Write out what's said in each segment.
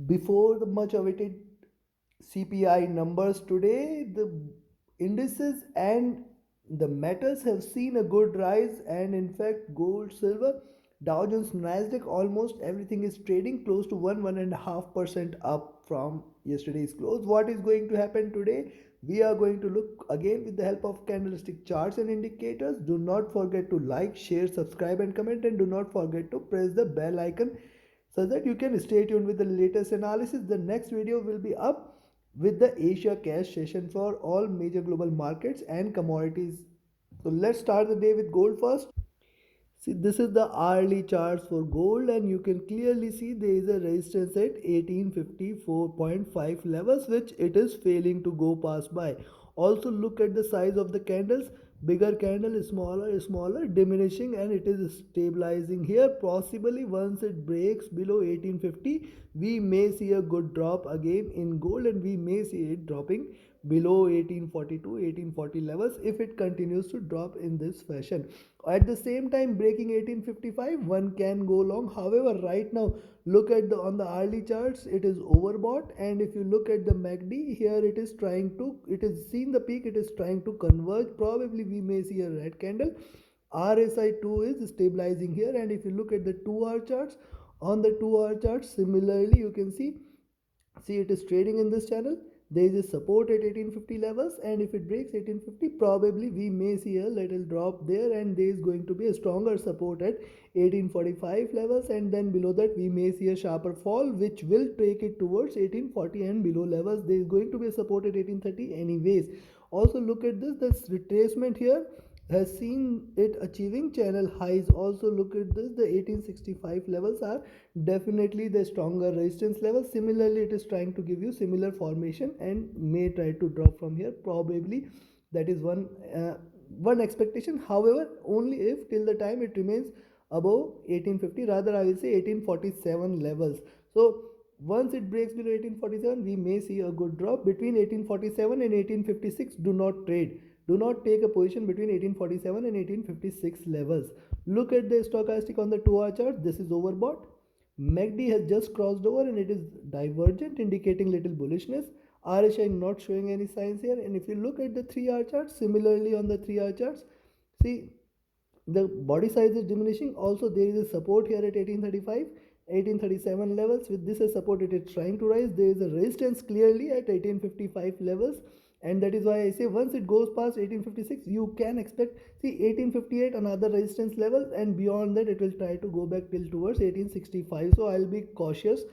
Before the much awaited CPI numbers today, the indices and the metals have seen a good rise, and in fact gold, silver, Dow Jones, Nasdaq, almost everything is trading close to 1.5% up from yesterday's close. What is going to happen today? We are going to look again with the help of candlestick charts and indicators. Do not forget to like, share, subscribe and comment, and do not forget to press the bell icon so that you can stay tuned with the latest analysis. The next video will be up with the Asia cash session for all major global markets and commodities. So let's start the day with gold first. See, this is the hourly charts for gold, and you can clearly see there is a resistance at 1854.5 levels, which it is failing to go past by. Also look at the size of the candles. Bigger candle is smaller, diminishing, and it is stabilizing here. Possibly once it breaks below 1850, we may see a good drop again in gold, and we may see it dropping below 1842 1840 levels if it continues to drop in this fashion. At the same time, breaking 1855, one can go long. However, right now, look at the on the hourly charts, it is overbought, and if you look at the MACD here, it is seen the peak, it is trying to converge. Probably we may see a red candle. RSI2 is stabilizing here, and if you look at the 2-hour charts, on the 2-hour charts, similarly you can see it is trading in this channel. There is a support at 1850 levels, and if it breaks 1850, probably we may see a little drop there, and there is going to be a stronger support at 1845 levels, and then below that we may see a sharper fall which will take it towards 1840 and below levels. There is going to be a support at 1830 anyways. Also look at this retracement here has seen it achieving channel highs. Also look at this, the 1865 levels are definitely the stronger resistance level. Similarly, it is trying to give you similar formation and may try to drop from here. Probably that is one expectation. However, only if till the time it remains above 1850, rather I will say 1847 levels. So once it breaks below 1847, we may see a good drop. Between 1847 and 1856, do not trade. Do not take a position between 1847 and 1856 levels. Look at the stochastic on the 2-hour chart. This is overbought. MACD has just crossed over and it is divergent, indicating little bullishness. RSI not showing any signs here. And if you look at the 3-hour chart, similarly on the 3-hour charts, see the body size is diminishing. Also there is a support here at 1835 1837 levels. With this as support, it is trying to rise. There is a resistance clearly at 1855 levels, and that is why I say once it goes past 1856, you can expect, see, 1858 another resistance level, and beyond that it will try to go back till towards 1865. So I'll be cautious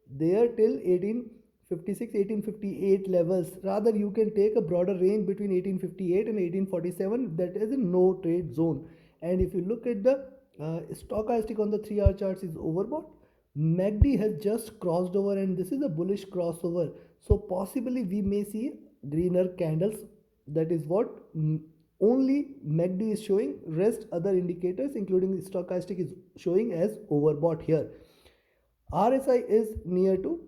there till 1856 1858 levels. Rather, you can take a broader range between 1858 and 1847. That is a no trade zone. And if you look at the stochastic on the 3-hour charts is overbought. MACD has just crossed over, and this is a bullish crossover. So possibly we may see greener candles. That is what only MACD is showing. Rest other indicators including the stochastic is showing as overbought here. RSI is near to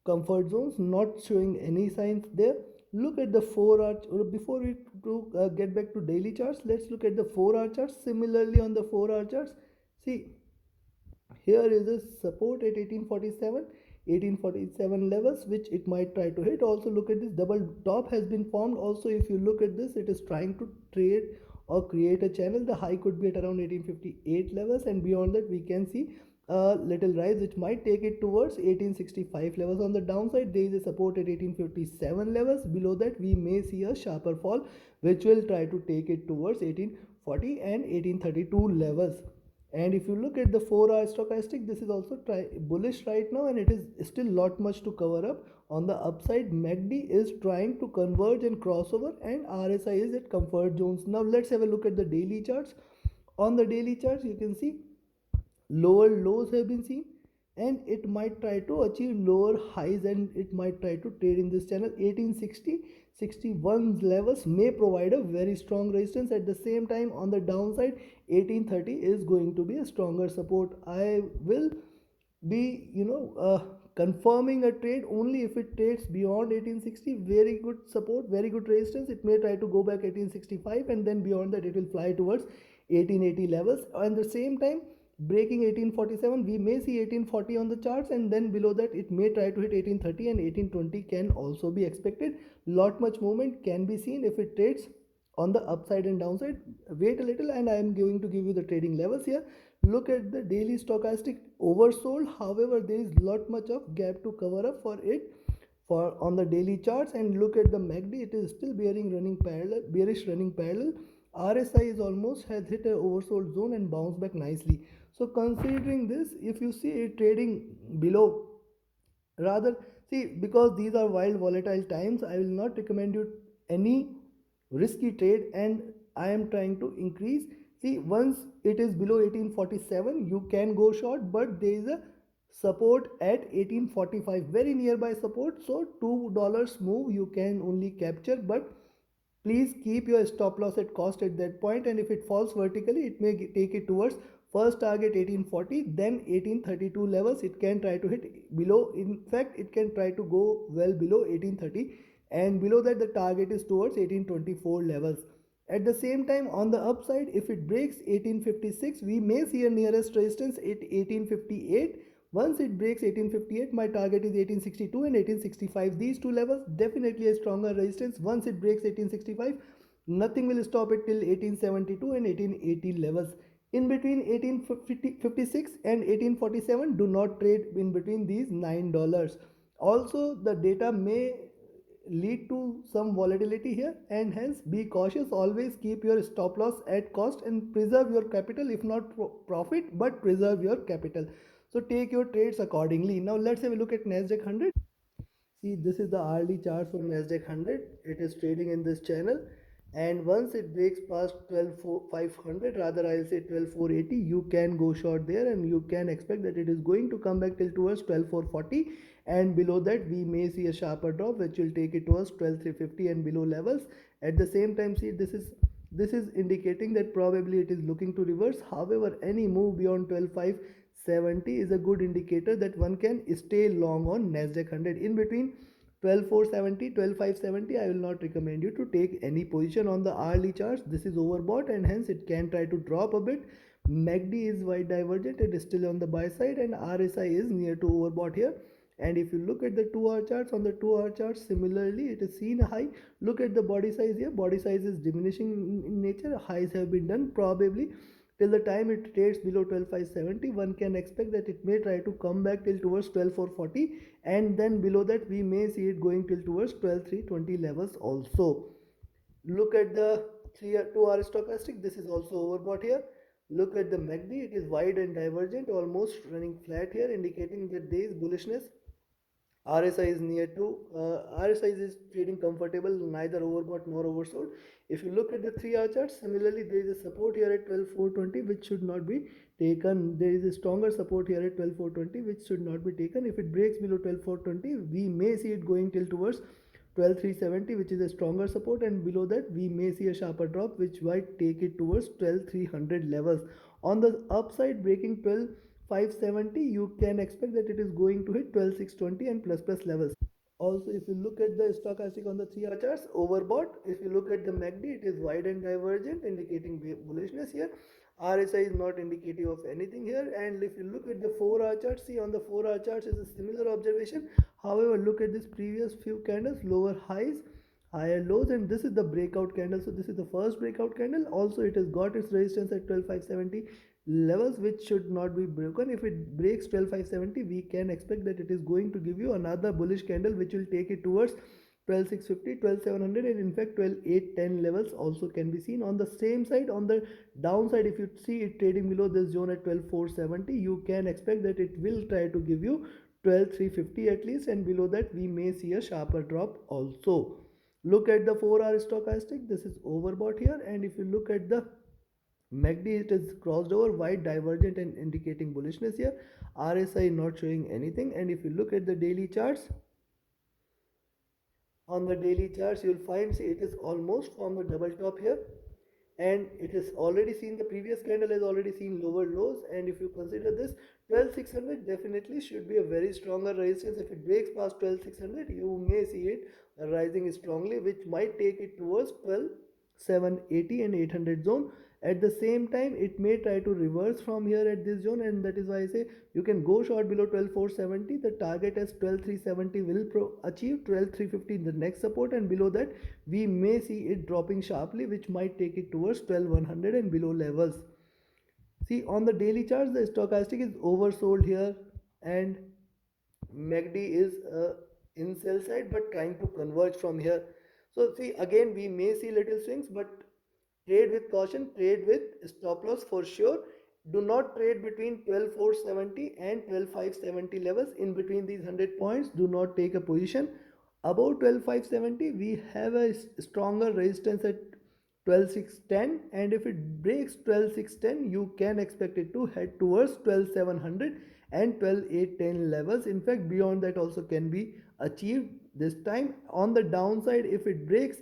comfort zones, not showing any signs there. Look at the 4-hour. Before we get back to daily charts, let's look at the 4-hour charts. Similarly on the 4-hour charts, see, here is a support at 1847 levels, which it might try to hit. Also look at this double top has been formed. Also if you look at this, it is trying to trade or create a channel. The high could be at around 1858 levels, and beyond that we can see a little rise which might take it towards 1865 levels. On the downside, there is a support at 1857 levels. Below that we may see a sharper fall which will try to take it towards 1840 and 1832 levels. And if you look at the 4-hour stochastic, this is also bullish right now, and it is still lot much to cover up. On the upside, MACD is trying to converge and crossover, and RSI is at comfort zones. Now let's have a look at the daily charts. On the daily charts, you can see lower lows have been seen, and it might try to achieve lower highs, and it might try to trade in this channel. 1860 61 levels may provide a very strong resistance. At the same time, on the downside, 1830 is going to be a stronger support. I will be confirming a trade only if it trades beyond 1860. Very good support, very good resistance. It may try to go back 1865, and then beyond that it will fly towards 1880 levels. At the same time, breaking 1847, we may see 1840 on the charts, and then below that it may try to hit 1830, and 1820 can also be expected. Lot much movement can be seen if it trades on the upside and downside. Wait a little, and I am going to give you the trading levels here. Look at the daily stochastic, oversold. However, there is lot much of gap to cover up for it for on the daily charts. And look at the MACD, it is still bearish running parallel. RSI is almost has hit a oversold zone and bounced back nicely. So considering this, if you see it trading below, rather, see, because these are wild volatile times, I will not recommend you any risky trade, and I am trying to increase. See, once it is below 1847, you can go short, but there is a support at 1845, very nearby support. So $2 move you can only capture, but please keep your stop loss at cost at that point, and if it falls vertically, it may take it towards first target 1840, then 1832 levels. It can try to hit below. In fact, it can try to go well below 1830, and below that the target is towards 1824 levels. At the same time, on the upside, if it breaks 1856, we may see a nearest resistance at 1858. Once it breaks 1858, my target is 1862 and 1865. These two levels definitely a stronger resistance. Once it breaks 1865, nothing will stop it till 1872 and 1880 levels. In between 1856 and 1847, do not trade in between these $9. Also, the data may lead to some volatility here, and hence be cautious. Always keep your stop loss at cost and preserve your capital, if not profit, but preserve your capital. So take your trades accordingly. Now let's have a look at Nasdaq 100. See, this is the hourly chart for Nasdaq 100. It is trading in this channel, and once it breaks past 12,500, rather I'll say 12,480, you can go short there, and you can expect that it is going to come back till towards 12,440, and below that we may see a sharper drop which will take it towards 12,350 and below levels. At the same time, see, this is indicating that probably it is looking to reverse. However, any move beyond 12,570 is a good indicator that one can stay long on Nasdaq 100. In between 12,470, 12,570, I will not recommend you to take any position on the hourly charts. This is overbought, and hence it can try to drop a bit. MACD is wide divergent, it is still on the buy side, and RSI is near to overbought here. And if you look at the 2-hour charts, on the 2-hour charts, similarly it is seen a high. Look at the body size here. Body size is diminishing in nature. Highs have been done. Probably till the time it trades below 12,570, one can expect that it may try to come back till towards 12,440, and then below that we may see it going till towards 12,320 levels also. Look at the 2-hour stochastic. This is also overbought here. Look at the MACD. It is wide and divergent, almost running flat here, indicating that there is bullishness. RSI is near to RSI is trading comfortable, neither overbought nor oversold. If you look at the 3-hour chart, similarly there is a support here at 12,420 which should not be taken. There is a stronger support here at 12,420 which should not be taken. If it breaks below 12,420, we may see it going till towards 12,370, which is a stronger support, and below that we may see a sharper drop which might take it towards 12,300 levels. On the upside, breaking 12,570, you can expect that it is going to hit 12,620 and plus levels. Also, if you look at the stochastic on the 3-hour charts, overbought. If you look at the MACD, it is wide and divergent, indicating bullishness here. RSI is not indicative of anything here. And if you look at the 4-hour chart, see, on the 4-hour charts is a similar observation. However, look at this previous few candles, lower highs, higher lows, and this is the breakout candle. So this is the first breakout candle. Also, it has got its resistance at 12,570 levels, which should not be broken. If it breaks 12,570, we can expect that it is going to give you another bullish candle which will take it towards 12,650, 12,700, and in fact 12,810 levels also can be seen. On the same side, on the downside, if you see it trading below this zone at 12,470, you can expect that it will try to give you 12,350 at least, and below that we may see a sharper drop also. Look at the 4-hour stochastic. This is overbought here, and if you look at the MACD, it is crossed over, wide divergent and indicating bullishness here. RSI not showing anything. And if you look at the daily charts, on the daily charts you will find, see, it is almost formed a double top here, and it is already seen, the previous candle has already seen lower lows. And if you consider this, 12,600 definitely should be a very stronger resistance. If it breaks past 12,600, you may see it rising strongly, which might take it towards 12,780 and 800 zone. At the same time, it may try to reverse from here at this zone, and that is why I say you can go short below 12,470. The target as 12,370 will achieve 12,350 in the next support, and below that we may see it dropping sharply, which might take it towards 12,100 and below levels. See, on the daily charts, the stochastic is oversold here, and MACD is in sell side but trying to converge from here. So see, again we may see little swings, but trade with caution, trade with stop loss for sure. Do not trade between 12,470 and 12,570 levels. In between these 100 points, do not take a position. Above 12,570 we have a stronger resistance at 12,610, and if it breaks 12,610 you can expect it to head towards 12,700 and 12,810 levels. In fact, beyond that also can be achieved this time. On the downside, if it breaks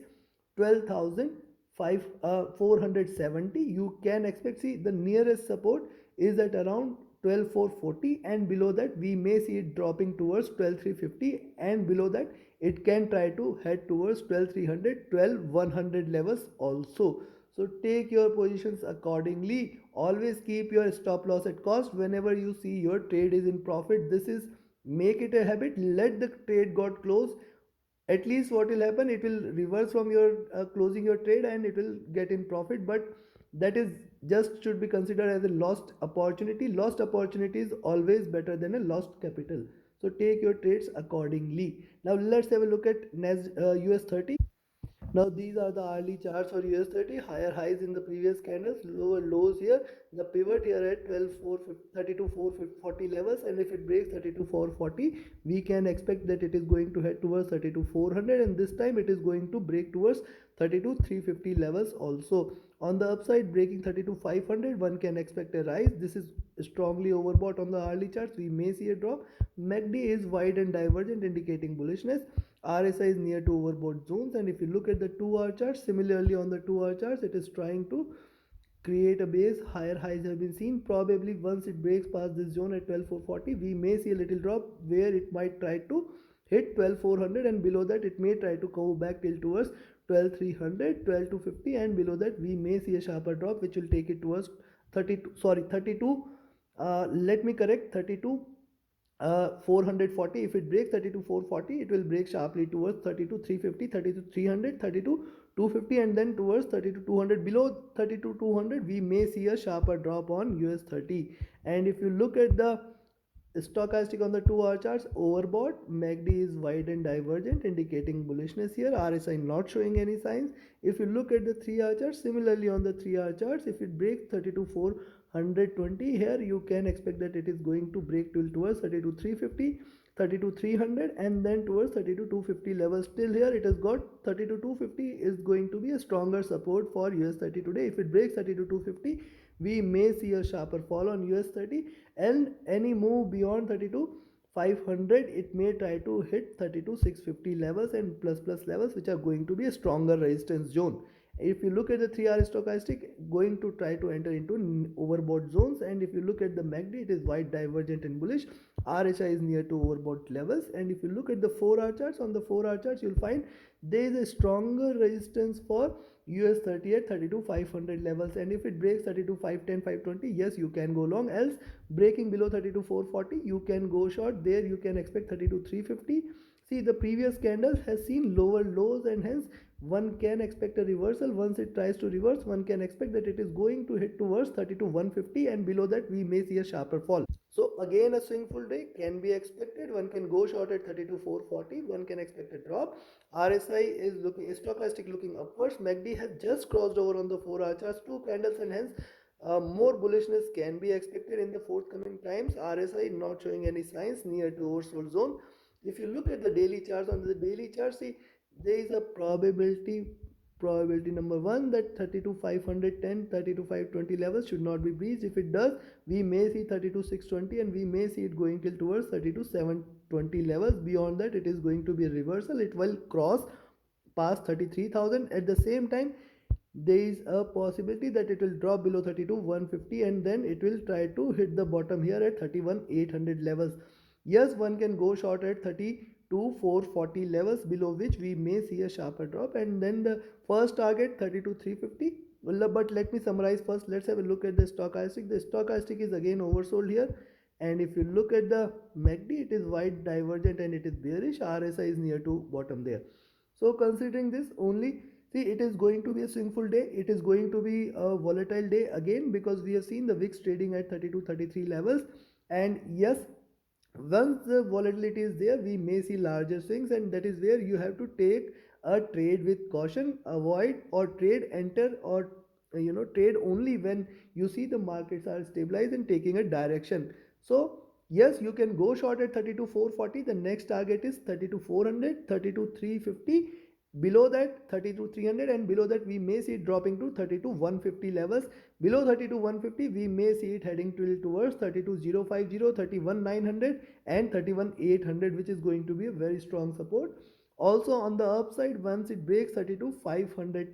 12,470 you can expect, see, the nearest support is at around 12,440, and below that we may see it dropping towards 12,350, and below that it can try to head towards 12,300, 12,100 levels also. So take your positions accordingly. Always keep your stop loss at cost whenever you see your trade is in profit. This is, make it a habit. Let the trade got close. At least what will happen, it will reverse from your closing your trade and it will get in profit, but that is just should be considered as a lost opportunity. Lost opportunity is always better than a lost capital. So take your trades accordingly. Now let's have a look at US30. Now these are the hourly charts for US30. Higher highs in the previous candles, lower lows here. The pivot here at 32,440 levels, and if it breaks 32,440, we can expect that it is going to head towards 32,400, and this time it is going to break towards 32,350 levels also. On the upside, breaking 32,500, one can expect a rise. This is strongly overbought on the hourly charts. We may see a drop. MACD is wide and divergent, indicating bullishness. RSI is near to overbought zones, and if you look at the 2-hour chart, similarly on the 2-hour charts, it is trying to create a base. Higher highs have been seen. Probably once it breaks past this zone at 12,440, we may see a little drop where it might try to hit 12,400, and below that it may try to go back till towards 12,300, 12,250, and below that we may see a sharper drop which will take it towards 32, let me correct, 32 440. If it breaks 32,440, it will break sharply towards 32,350, 32,300, 32,250, and then towards 32,200. Below 32,200 we may see a sharper drop on US30. And if you look at the stochastic on the 2-hour charts, overbought. MACD is wide and divergent, indicating bullishness here. RSI not showing any signs. If you look at the 3-hour charts, similarly on the 3-hour charts, if it breaks 32,420 here, you can expect that it is going to break towards 32,350, 32,300, and then towards 32,250 levels. Still here it has got 32,250 is going to be a stronger support for US30 today. If it breaks 32,250, we may see a sharper fall on US30, and any move beyond 32,500, it may try to hit 32,650 levels and plus levels, which are going to be a stronger resistance zone. If you look at the 3-hour stochastic, going to try to enter into overbought zones, and if you look at the MACD, it is wide divergent and bullish. RSI is near to overbought levels, and if you look at the 4-hour charts, on the 4-hour charts you'll find there is a stronger resistance for US30 at 32,500 levels, and if it breaks 32,510, 520, yes, you can go long. Else, breaking below 32,440, you can go short. There you can expect 32,350. See, the previous candle has seen lower lows, and hence one can expect a reversal. Once it tries to reverse, one can expect that it is going to hit towards 32,150, and below that we may see a sharper fall. So again, a swingful day can be expected. One can go short at 32,440. One can expect a drop. RSI is looking, stochastic looking upwards. MACD has just crossed over on the 4-hour charts, 2 candles, and hence more bullishness can be expected in the forthcoming times. RSI not showing any signs, near to oversold zone. If you look at the daily charts, on the daily chart, see, there is a probability number 1 that 32,510, 32,520 levels should not be breached. If it does, we may see 32,620, and we may see it going till towards 32,720 levels. Beyond that, it is going to be a reversal. It will cross past 33,000. At the same time, there is a possibility that it will drop below 32,150, and then it will try to hit the bottom here at 31,800 levels. Yes, one can go short at 32,440 levels, below which we may see a sharper drop, and then the first target 32,350, Well, but let me summarize first. Let's have a look at the stochastic. The stochastic is again oversold here, and if you look at the MACD, it is wide divergent and it is bearish. RSI is near to bottom there. So considering this only, see, it is going to be a swingful day. It is going to be a volatile day again, because we have seen the VIX trading at 32 33 levels. And yes, once the volatility is there, we may see larger swings, and that is where you have to take a trade with caution, avoid or trade enter, or trade only when you see the markets are stabilized and taking a direction. So yes, you can go short at 32,440. The next target is 32,400, 32,350. Below that 32,300, and below that we may see it dropping to 32,150 levels. Below 32,150 we may see it heading towards 32,050, 31,900 and 31,800, which is going to be a very strong support. Also on the upside, once it breaks 32,500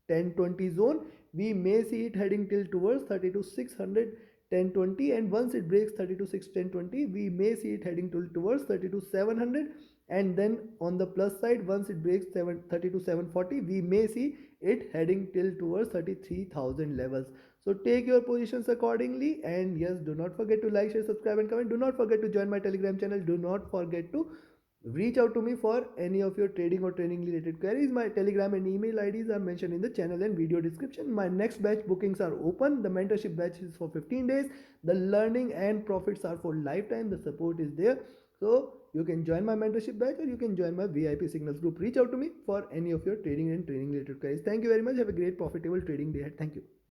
1020 zone, we may see it heading towards 32,600 1020, and once it breaks 32,610 we may see it heading towards 32,700. And then on the plus side, once it breaks 32,740 we may see it heading towards 33,000 levels. So take your positions accordingly, and yes, do not forget to like, share, subscribe and comment. Do not forget to join my Telegram channel. Do not forget to reach out to me for any of your trading or training related queries. My Telegram and email IDs are mentioned in the channel and video description. My next batch bookings are open. The mentorship batch is for 15 days. The learning and profits are for lifetime. The support is there. So you can join my mentorship batch, or you can join my VIP signals group. Reach out to me for any of your trading and training related queries. Thank you very much. Have a great profitable trading day ahead. Thank you.